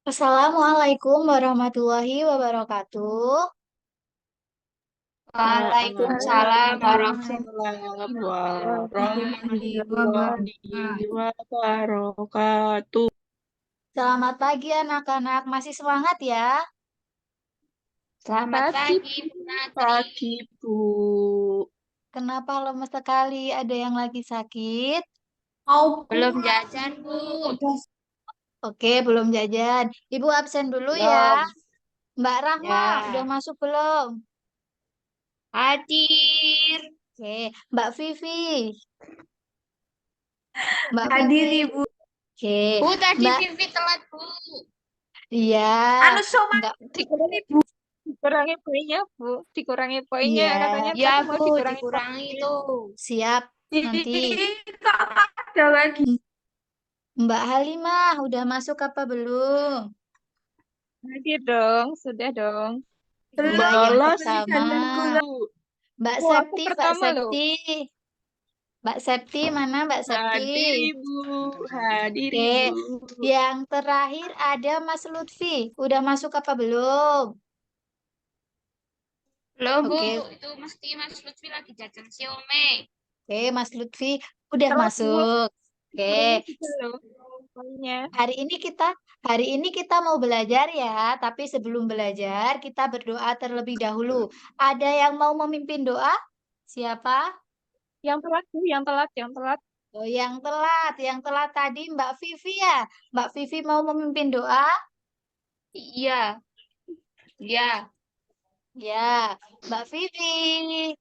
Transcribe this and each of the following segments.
Assalamualaikum warahmatullahi wabarakatuh. Waalaikumsalam Waalaikumsalam warahmatullahi warahmatullahi wabarakatuh. wabarakatuh. Selamat pagi anak-anak, masih semangat ya? Selamat Pagi, pagi, Bu. Bu Natri. Pagi, Bu. Kenapa lemes sekali? Ada yang lagi sakit? Belum jajan, Bu. Oke, belum jajan. Ibu absen dulu ya. Belum. Mbak Rahma, udah Ya. masuk belum? Hadir. Oke, Mbak Vivi. Mbak Hadir Vivi. Ibu. Oke, Bu, tadi Mbak. Vivi telat, Bu. Iya, Anu Soma enggak. Dikurangi, Bu. Dikurangi poinnya, Bu. Dikurangi poinnya. Iya, Katanya Ya, tadi mau Bu, dikurangi dikurangi poin. tuh. siap. Nanti Ih, kok ada lagi? Mbak Halimah udah masuk apa belum? Hadir dong, sudah dong. Iya, Belum, yang Bolos masih pertama. jalanku. Bu. Mbak Bu, aku Septi, Mbak pertama loh. Septi. Mbak Septi mana Mbak Septi? Hadir, Ibu. Hadir, Ibu. Oke, yang terakhir ada Mas Lutfi. Udah masuk apa belum? Belum, Bu. Oke, Itu mesti Mas Lutfi lagi jajan siomay. oke Mas Lutfi udah Telat, Bu. masuk. Oke, Dikurangi juga loh poinnya. hari ini kita hari ini kita mau belajar ya, tapi sebelum belajar kita berdoa terlebih dahulu. Ada yang mau memimpin doa? Siapa? Yang telat, Bu. Yang telat, yang telat. Oh, yang telat tadi Mbak Vivi ya. Mbak Vivi mau memimpin doa? Iya. Iya. Ya, Mbak Vivi.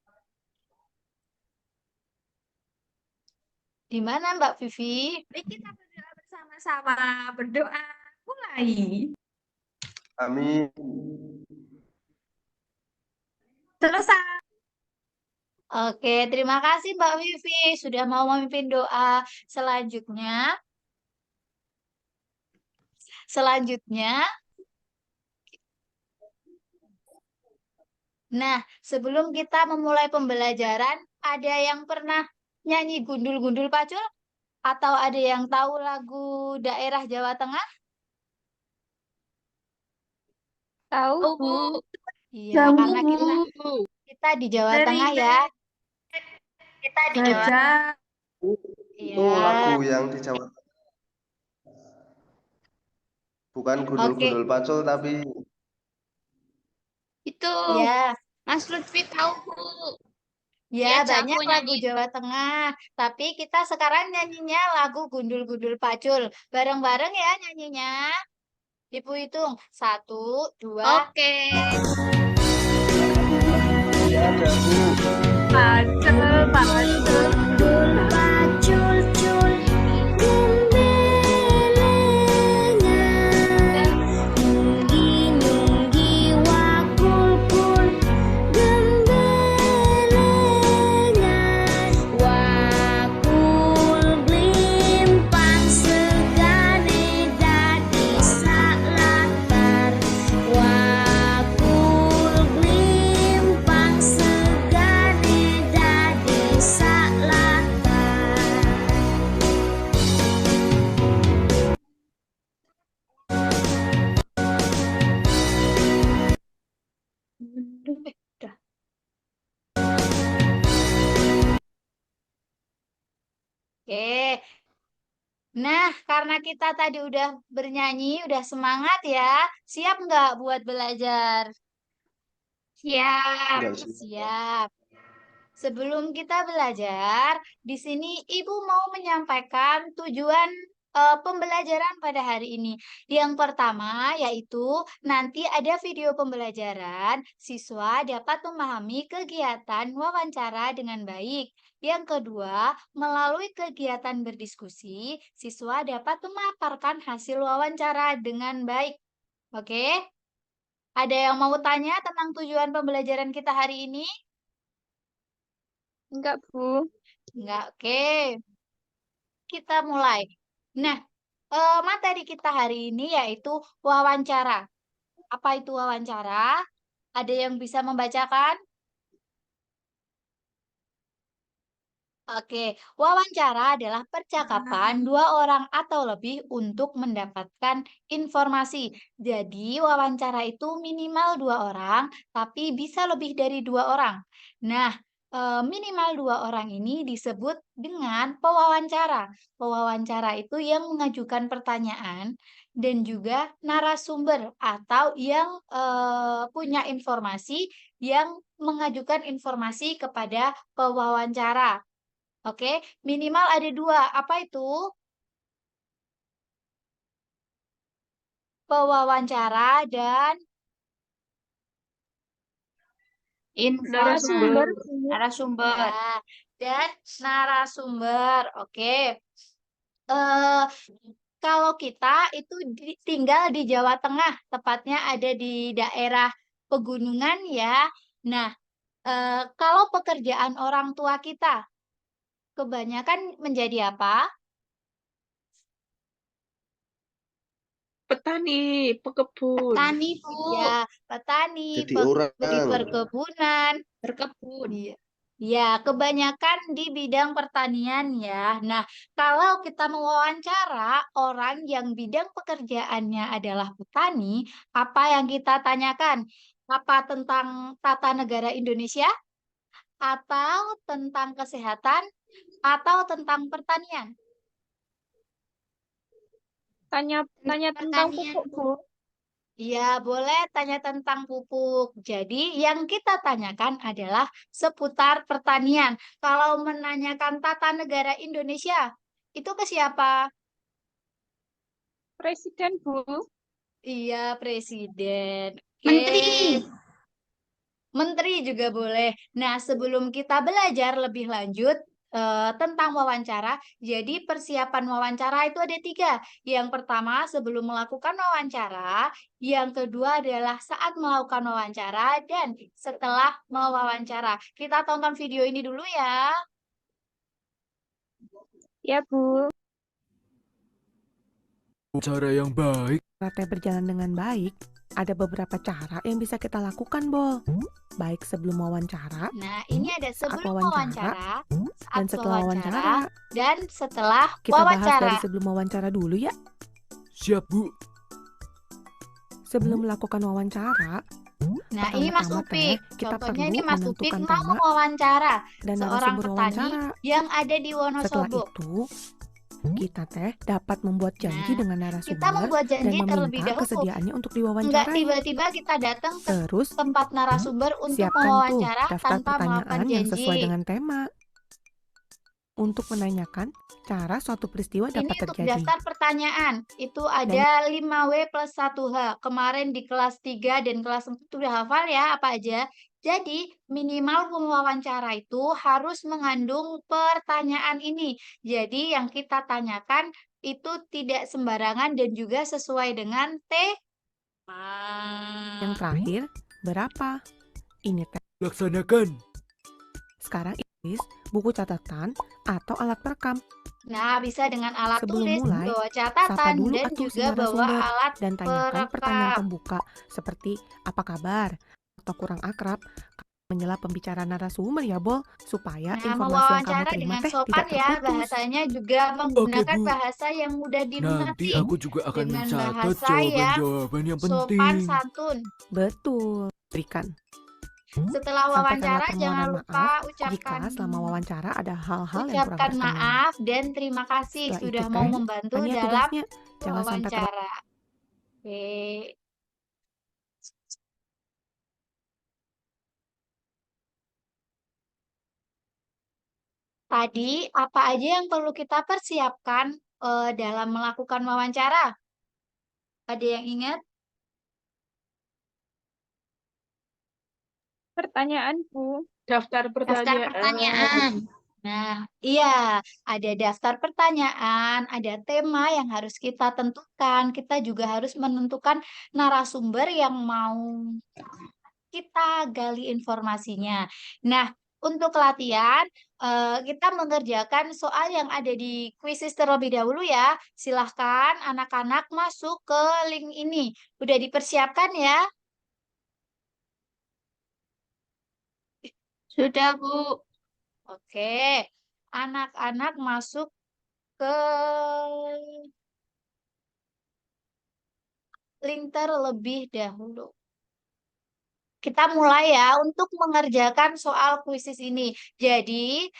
Di mana Mbak Vivi? Mari kita berdoa bersama-sama. Berdoa. Mulai. Amin. Selesai. Oke, terima kasih Mbak Vivi sudah mau memimpin doa. Selanjutnya, selanjutnya, nah, sebelum kita memulai pembelajaran, ada yang pernah nyanyi gundul-gundul pacul? Atau ada yang tahu lagu daerah Jawa Tengah? Tahu, Oh, Bu. Bu. Iya, Jauh, karena Bu. kita di Jawa Dari Tengah ya. Kita di Jawa. gajah. Itu lagu Iya. yang di Jawa, bukan Oke. gundul-gundul pacul tapi Itu Ya, Mas Lutfi tahu, Bu. ya Dia banyak jago lagu nyanyi. Jawa Tengah. Tapi kita sekarang nyanyinya lagu gundul-gundul pacul. Bareng-bareng ya nyanyinya. Ibu hitung. Satu, dua. Oke. ya ada Bu. Pacel, pacel. Pacul cul gembelengan nyunggi nyunggi wakul kul gembelengan wakul blimpang segane dadi salatar wakul blimpang segane dadi salatar. Udah. Oke. Nah, karena kita tadi udah bernyanyi, udah semangat ya. Siap nggak buat belajar? Siap. Enggak sih. Siap. Sebelum kita belajar, di sini Ibu mau menyampaikan tujuan pembelajaran pada hari ini. Yang pertama yaitu nanti ada video pembelajaran, siswa dapat memahami kegiatan wawancara dengan baik. Yang kedua, melalui kegiatan berdiskusi, siswa dapat memaparkan hasil wawancara dengan baik. Oke? Ada yang mau tanya tentang tujuan pembelajaran kita hari ini? Enggak, Bu. Enggak, oke. Kita mulai. Nah, materi kita hari ini yaitu wawancara. Apa itu wawancara? Ada yang bisa membacakan? Oke, wawancara adalah percakapan dua orang atau lebih untuk mendapatkan informasi. Jadi, wawancara itu minimal dua orang, tapi bisa lebih dari dua orang. Nah, minimal dua orang ini disebut dengan pewawancara. Pewawancara itu yang mengajukan pertanyaan dan juga narasumber atau yang punya informasi yang mengajukan informasi kepada pewawancara. Oke, minimal ada dua. Apa itu? Pewawancara dan Narasumber, Informan. Bu. Narasumber. ya, dan narasumber. Oke. Eh, kalau kita itu tinggal di Jawa Tengah, tepatnya ada di daerah pegunungan ya. Nah, kalau pekerjaan orang tua kita kebanyakan menjadi apa? Petani, pekebun. Petani, Bu. Ya, petani, Jadi di orang. perkebunan. Berkebun. Iya. Ya, kebanyakan di bidang pertanian ya. Nah, kalau kita mewawancara orang yang bidang pekerjaannya adalah petani, apa yang kita tanyakan? Apa tentang tata negara Indonesia? Atau tentang kesehatan? Atau tentang pertanian? Tanya tentang Pertanian, pupuk, Bu. Iya, boleh tanya tentang pupuk. Jadi, yang kita tanyakan adalah seputar pertanian. Kalau menanyakan tata negara Indonesia, itu ke siapa? Presiden, Bu. Iya, presiden. Oke. Menteri. Menteri juga boleh. Nah, sebelum kita belajar lebih lanjut tentang wawancara, jadi persiapan wawancara itu ada tiga. Yang pertama, sebelum melakukan wawancara. Yang kedua adalah saat melakukan wawancara. Dan setelah mewawancara. Kita tonton video ini dulu ya. Ya, Bu. Cara yang baik. Teh berjalan dengan baik, ada beberapa cara yang bisa kita lakukan, Bol. Baik sebelum wawancara, Nah, ini ada saat sebelum wawancara, saat dan setelah wawancara. dan setelah Kita bahas wawancara. dari sebelum wawancara dulu ya. Siap, Bu. Sebelum melakukan wawancara, Nah, ini Mas pertama-tama Upik. teh, kita Contohnya perlu ini Mas Upik menentukan mau tema mewawancara dan seorang narasumber petani wawancara. yang ada di Setelah Wonosobo. itu, kita teh dapat membuat janji Nah, dengan kita narasumber membuat dan janji terlebih meminta dahulu. kesediaannya untuk Enggak diwawancarai. tiba-tiba kita datang ke Terus, tempat narasumber untuk siapkan tuh mewawancara daftar tanpa melakukan pertanyaan yang sesuai janji. dengan tema untuk menanyakan cara suatu peristiwa Ini dapat untuk terjadi. daftar pertanyaan. Itu ada 5W plus 1H. Kemarin di kelas 3 dan kelas 4 udah hafal ya apa aja. Jadi, minimal pewawancara itu harus mengandung pertanyaan ini. Jadi, yang kita tanyakan itu tidak sembarangan dan juga sesuai dengan tema. Yang terakhir, berapa? Ini teh. Laksanakan. Sekarang tulis buku catatan atau alat perekam. Nah, bisa dengan alat Sebelum tulis, mulai, bawa sapa catatan, dulu dan atuh si juga bawa narasumber alat dan tanyakan pertanyaan perekam. pembuka seperti apa kabar atau kurang akrab menyela pembicaraan narasumber ya, Bol, supaya Nah, informasi yang kamu mewawancara terima dengan teh sopan tidak ya, terputus. bahasanya juga menggunakan Bu. bahasa yang mudah Nanti dimengerti. aku juga akan Dengan mencatat bahasa yang jawaban-jawaban yang sopan penting. santun. Betul. Berikan. Setelah Sampaikanlah wawancara, jangan permohonan lupa maaf jika ucapkan selama wawancara ada hal-hal yang kurang ucapkan berkenan. maaf dan terima kasih Setelah itu sudah mau teh, membantu tanya dalam tugasnya. Jangan sampai wawancara. Oke. Tadi apa aja yang perlu kita persiapkan dalam melakukan wawancara? Ada yang ingat? Pertanyaan, Bu. Daftar Daftar pertanyaan. Nah, iya, ada daftar pertanyaan, ada tema yang harus kita tentukan. Kita juga harus menentukan narasumber yang mau kita gali informasinya. Nah, untuk latihan, kita mengerjakan soal yang ada di kuisis terlebih dahulu ya. Silahkan anak-anak masuk ke link ini. Udah dipersiapkan ya? Sudah, Bu. Oke. anak-anak masuk ke link terlebih dahulu. Kita mulai ya untuk mengerjakan soal kuisis ini. Jadi,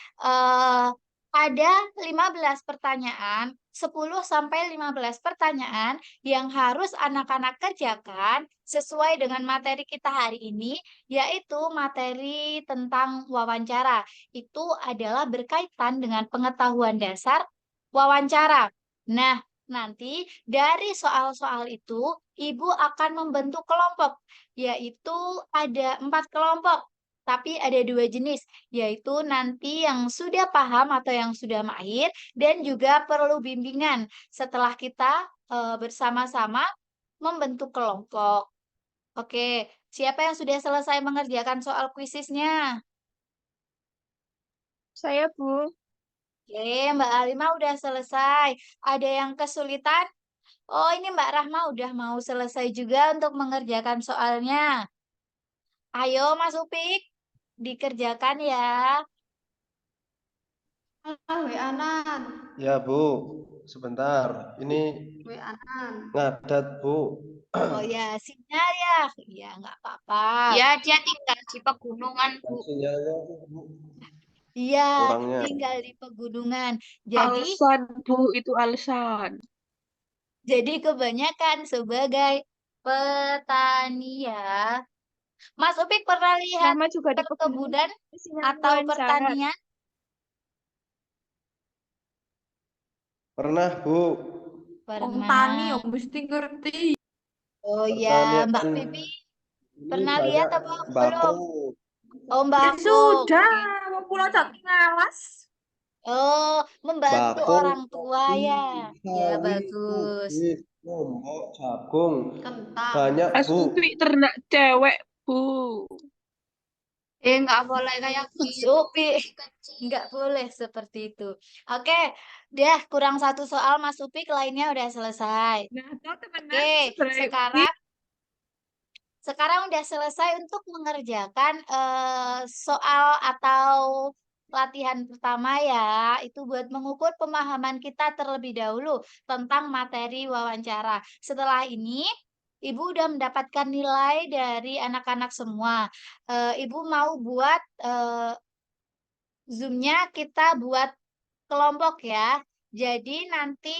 ada 15 pertanyaan, 10 sampai 15 pertanyaan yang harus anak-anak kerjakan sesuai dengan materi kita hari ini, yaitu materi tentang wawancara. Itu adalah berkaitan dengan pengetahuan dasar wawancara. Nah, nanti dari soal-soal itu, Ibu akan membentuk kelompok, yaitu ada 4 kelompok. Tapi ada 2 jenis, yaitu nanti yang sudah paham atau yang sudah mahir, dan juga perlu bimbingan setelah kita bersama-sama membentuk kelompok. Oke, siapa yang sudah selesai mengerjakan soal kuisisnya? Saya, Bu. Oke, Mbak Alima udah selesai. Ada yang kesulitan? Oh, ini Mbak Rahma udah mau selesai juga untuk mengerjakan soalnya. Ayo, Mas Upik, dikerjakan ya. WA-an. Ya, Bu. Sebentar. Ini WA-an. ngadat, Bu. Oh ya, sinyal ya. Ya, nggak apa-apa. Ya, dia tinggal di pegunungan, Bu. Sinyalnya, Bu. Iya, Orangnya. tinggal di pegunungan. Jadi, Alasan, Bu, itu alasan. kebanyakan sebagai petani ya. Mas Upik pernah lihat Nama juga di pegunungan. perkebunan atau pertanian? Pernah, Bu. Wong tani Pernah. yo mesti ngerti. Oh ya, Mbak Pertanian Pipi ini pernah banyak lihat apa bako. belum? Oh, Ya mbako. sudah, Oke. wong kula jati ngalas. Oh, membantu Bako, orang tua ya. Ya, sawi, bagus. kubis, lombok, jagung. Kentang. Banyak, Mas Bu. Upi ternak cewek, Bu. Nggak boleh kayak Mas gitu. Upi, nggak boleh seperti itu. Oke, deh kurang 1 soal Mas Upik, lainnya udah selesai. Nah, tuh temenan Oke, sebenarnya Upi. sekarang udah selesai untuk mengerjakan soal atau latihan pertama ya. Itu buat mengukur pemahaman kita terlebih dahulu tentang materi wawancara. Setelah ini, Ibu udah mendapatkan nilai dari anak-anak semua. Ibu mau buat Zoom-nya kita buat kelompok ya. Jadi nanti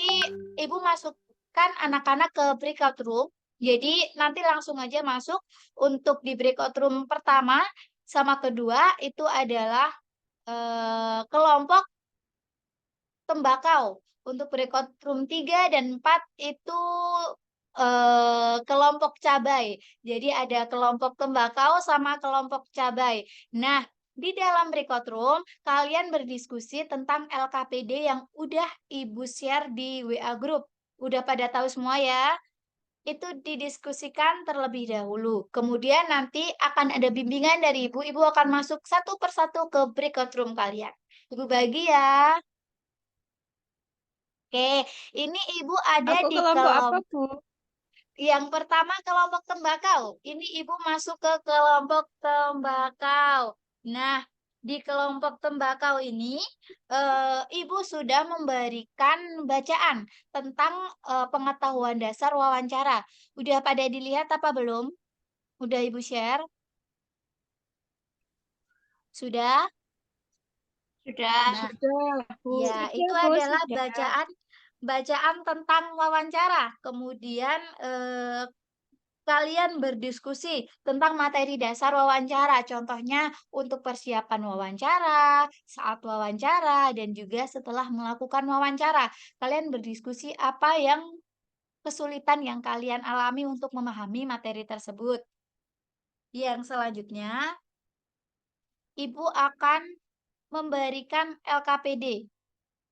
Ibu masukkan anak-anak ke breakout room. Jadi nanti langsung aja masuk untuk di breakout room pertama sama kedua itu adalah kelompok tembakau. Untuk breakout room 3 dan 4 itu kelompok cabai. Jadi ada kelompok tembakau sama kelompok cabai. Nah, di dalam breakout room, kalian berdiskusi tentang LKPD yang udah Ibu share di WA group. Udah pada tahu semua ya? Itu didiskusikan terlebih dahulu. Kemudian nanti akan ada bimbingan dari Ibu. Ibu akan masuk satu persatu ke breakout room kalian. Ibu bagi ya. Oke, ini Ibu ada Aku di kelompok apa, Bu? Yang pertama kelompok tembakau. Ini Ibu masuk ke kelompok tembakau. Nah, di kelompok tembakau ini Ibu sudah memberikan bacaan tentang pengetahuan dasar wawancara. Udah pada dilihat apa belum? Udah Ibu share? Sudah? Sudah. Nah, Sudah, Bu. ya, Sudah, itu Bu, adalah sudah. bacaan tentang wawancara. Kemudian kalian berdiskusi tentang materi dasar wawancara, contohnya untuk persiapan wawancara, saat wawancara, dan juga setelah melakukan wawancara. Kalian berdiskusi apa yang kesulitan yang kalian alami untuk memahami materi tersebut. Yang selanjutnya, Ibu akan memberikan LKPD.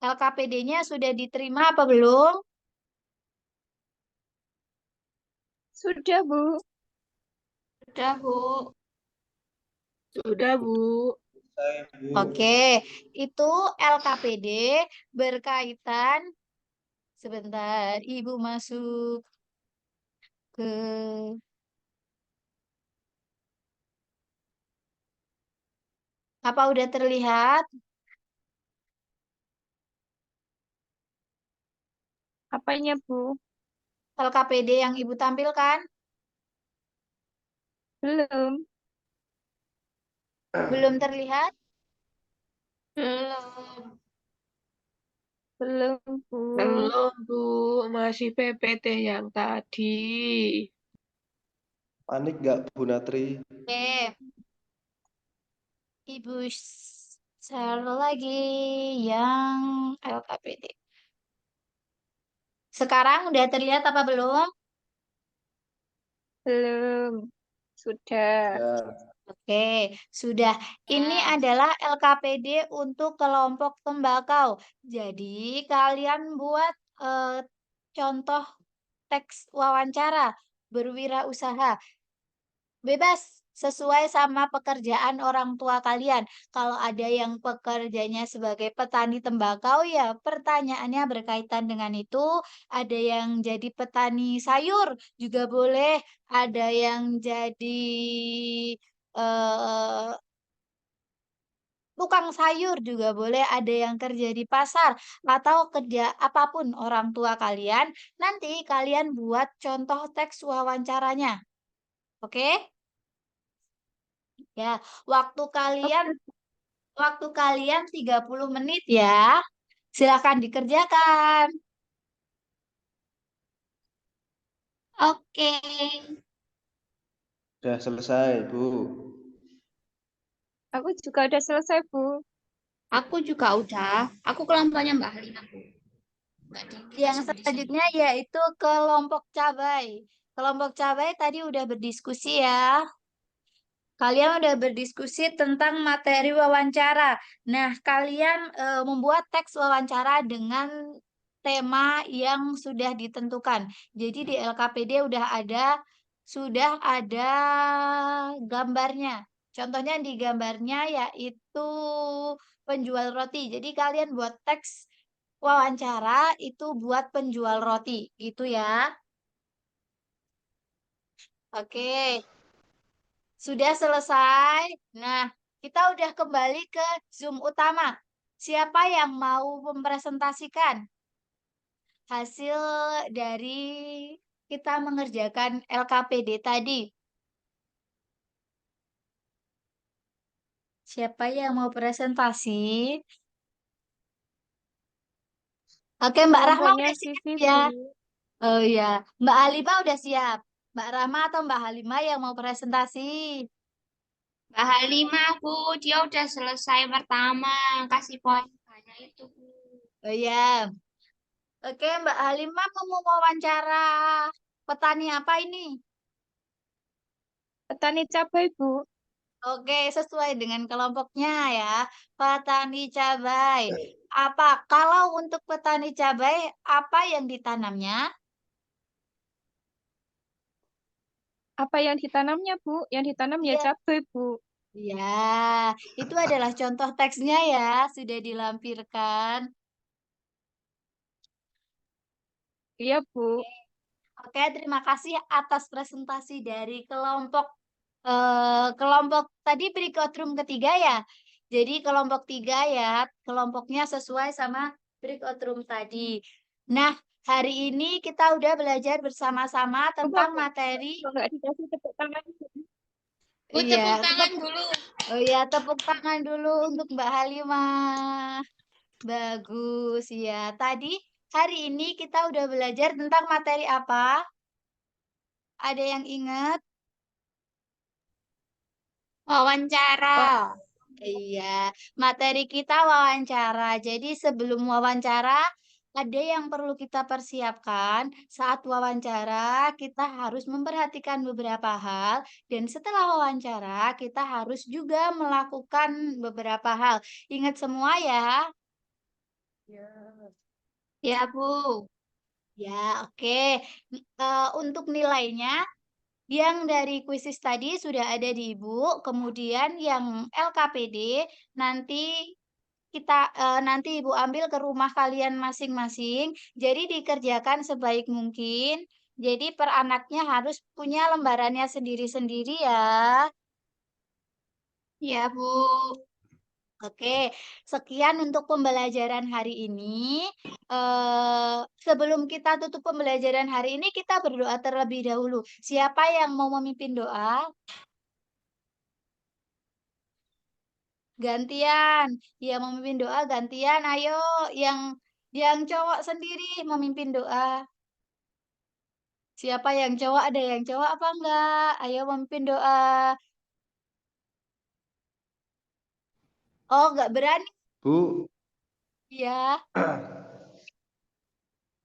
LKPD-nya sudah diterima apa belum? Sudah, Bu. Sudah, Bu. Sudah, Bu. Saya, Bu. Oke, itu LKPD berkaitan. Sebentar, Ibu masuk ke apa udah terlihat? Apanya, Bu? LKPD yang Ibu tampilkan? Belum. Belum terlihat? Belum. Belum, Bu. Belum, Bu. Masih PPT yang tadi. Panik nggak Bu Natri? Oke. Ibu share lagi yang LKPD. Sekarang udah terlihat apa belum? Belum. Sudah. Ya, Oke, sudah. Ini adalah LKPD untuk kelompok tembakau. Jadi, kalian buat contoh teks wawancara berwirausaha. Bebas, sesuai sama pekerjaan orang tua kalian. Kalau ada yang pekerjanya sebagai petani tembakau, ya pertanyaannya berkaitan dengan itu. Ada yang jadi petani sayur juga boleh. Ada yang jadi eh, tukang sayur juga boleh. Ada yang kerja di pasar atau kerja apapun orang tua kalian. Nanti kalian buat contoh teks wawancaranya. Oke? Ya, waktu kalian 30 menit ya. Silakan dikerjakan. Oke. sudah selesai Bu. Aku juga udah selesai, Bu. Aku juga udah. Aku kelompoknya Mbak Halina, Bu. Nggak Yang dikasih di sini. selanjutnya yaitu kelompok cabai. Kelompok cabai tadi udah berdiskusi ya. Kalian udah berdiskusi tentang materi wawancara. Nah, kalian membuat teks wawancara dengan tema yang sudah ditentukan. Jadi di LKPD sudah ada gambarnya. Contohnya di gambarnya yaitu penjual roti. Jadi kalian buat teks wawancara itu buat penjual roti, gitu ya. Oke. Sudah selesai. Nah, kita udah kembali ke Zoom utama. Siapa yang mau mempresentasikan hasil dari kita mengerjakan LKPD tadi? Siapa yang mau presentasi? Oke, Mbak Rahma Kelompoknya udah siap Sisi, ya? Bu. Oh iya, Mbak Halimah udah siap. Mbak Rahma atau Mbak Halimah yang mau presentasi? Mbak Halimah, Bu, dia udah selesai pertama. Kasih poin banyak itu, Bu. Oh iya. Oke, Mbak Halimah mau wawancara petani apa ini? Petani cabai, Bu. Oke, sesuai dengan kelompoknya ya. Petani cabai. Kalau untuk petani cabai, apa yang ditanamnya? Apa yang ditanamnya, Bu? Yang ditanam ya Iya. cabai, Bu. Ya, itu adalah contoh teksnya ya, sudah dilampirkan. Iya, Bu. Oke, terima kasih atas presentasi dari kelompok tadi breakout room ketiga ya. Jadi kelompok 3 ya, kelompoknya sesuai sama breakout room tadi. Nah, hari ini kita udah belajar bersama-sama tentang Bu, materi. nggak dikasih tepuk tangan. Bu, Iya, tepuk tangan dulu. oh iya, tepuk tangan dulu untuk Mbak Halimah. Bagus ya. Tadi hari ini kita udah belajar tentang materi apa? Ada yang ingat? Wawancara. Iya, materi kita wawancara. Jadi sebelum wawancara, ada yang perlu kita persiapkan. Saat wawancara, kita harus memperhatikan beberapa hal. Dan setelah wawancara, kita harus juga melakukan beberapa hal. Ingat semua ya. Ya, Bu. Ya, oke. Untuk nilainya, yang dari kuisis tadi sudah ada di Ibu, kemudian yang LKPD nanti Ibu ambil ke rumah kalian masing-masing. Jadi dikerjakan sebaik mungkin. Jadi per anaknya harus punya lembarannya sendiri-sendiri ya. Ya, Bu. Oke, sekian untuk pembelajaran hari ini. Sebelum kita tutup pembelajaran hari ini, kita berdoa terlebih dahulu. Siapa yang mau memimpin doa? Gantian. Yang mau memimpin doa gantian. Ayo, yang cowok sendiri memimpin doa. Siapa yang cowok? Ada yang cowok apa enggak? Ayo memimpin doa. Oh, enggak berani Bu, ya.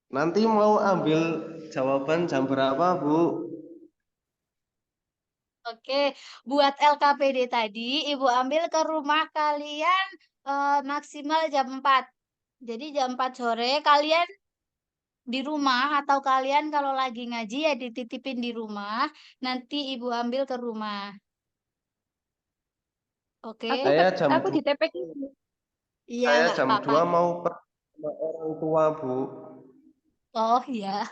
nanti mau ambil jawaban jam berapa, Bu? Oke, buat LKPD tadi, Ibu ambil ke rumah kalian maksimal jam 4. Jadi jam 4 sore kalian di rumah atau kalian kalau lagi ngaji ya dititipin di rumah, nanti Ibu ambil ke rumah. Oke? Saya jam Aku 2, di TPK. Iya, saya nggak jam apa-apa. 2 mau sama orang tua, Bu. Oh, ya.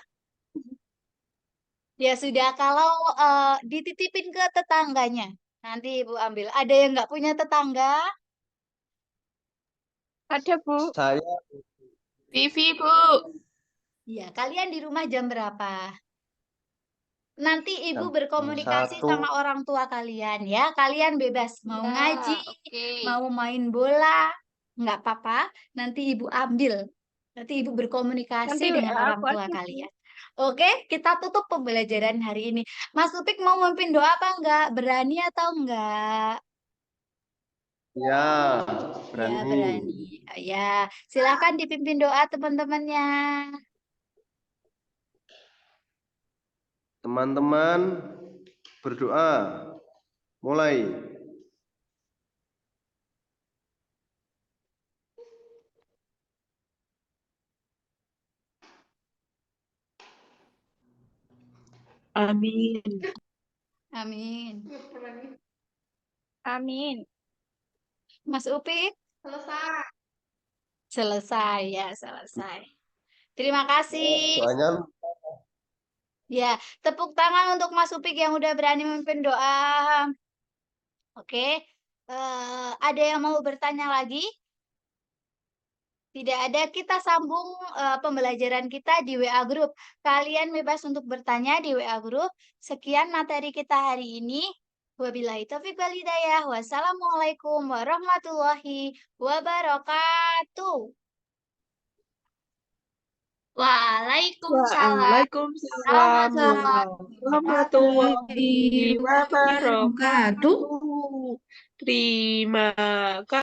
Ya sudah, kalau dititipin ke tetangganya, nanti Ibu ambil. Ada yang nggak punya tetangga? Ada, Bu. Saya Vivi, Bu. Iya, kalian di rumah jam berapa? Nanti Ibu jam berkomunikasi 1. sama orang tua kalian ya. Kalian bebas mau Ya, ngaji, oke. mau main bola, nggak apa-apa. Nanti Ibu ambil. Nanti Ibu berkomunikasi Nanti dengan WA orang aku tua aja, Bu. kalian. Oke, kita tutup pembelajaran hari ini. Mas Upik mau memimpin doa apa enggak? Berani atau enggak? Ya, Ya, berani. berani. Ya, silakan dipimpin doa teman-temannya. Teman-teman berdoa. Mulai. Amin. Amin. Amin. Mas Upik? Selesai. Selesai ya, selesai. Terima kasih. Doanya Ya, tepuk tangan untuk Mas Upik yang udah berani memimpin doa. Oke, ada yang mau bertanya lagi? Tidak ada, kita sambung pembelajaran kita di WA Group. Kalian bebas untuk bertanya di WA Group. Sekian materi kita hari ini. Wabillahi taufiq wal hidayah. Wassalamualaikum warahmatullahi wabarakatuh. Waalaikumsalam. Waalaikumsalam Warahmatullahi warahmatullahi wabarakatuh. wabarakatuh. Terima kasih.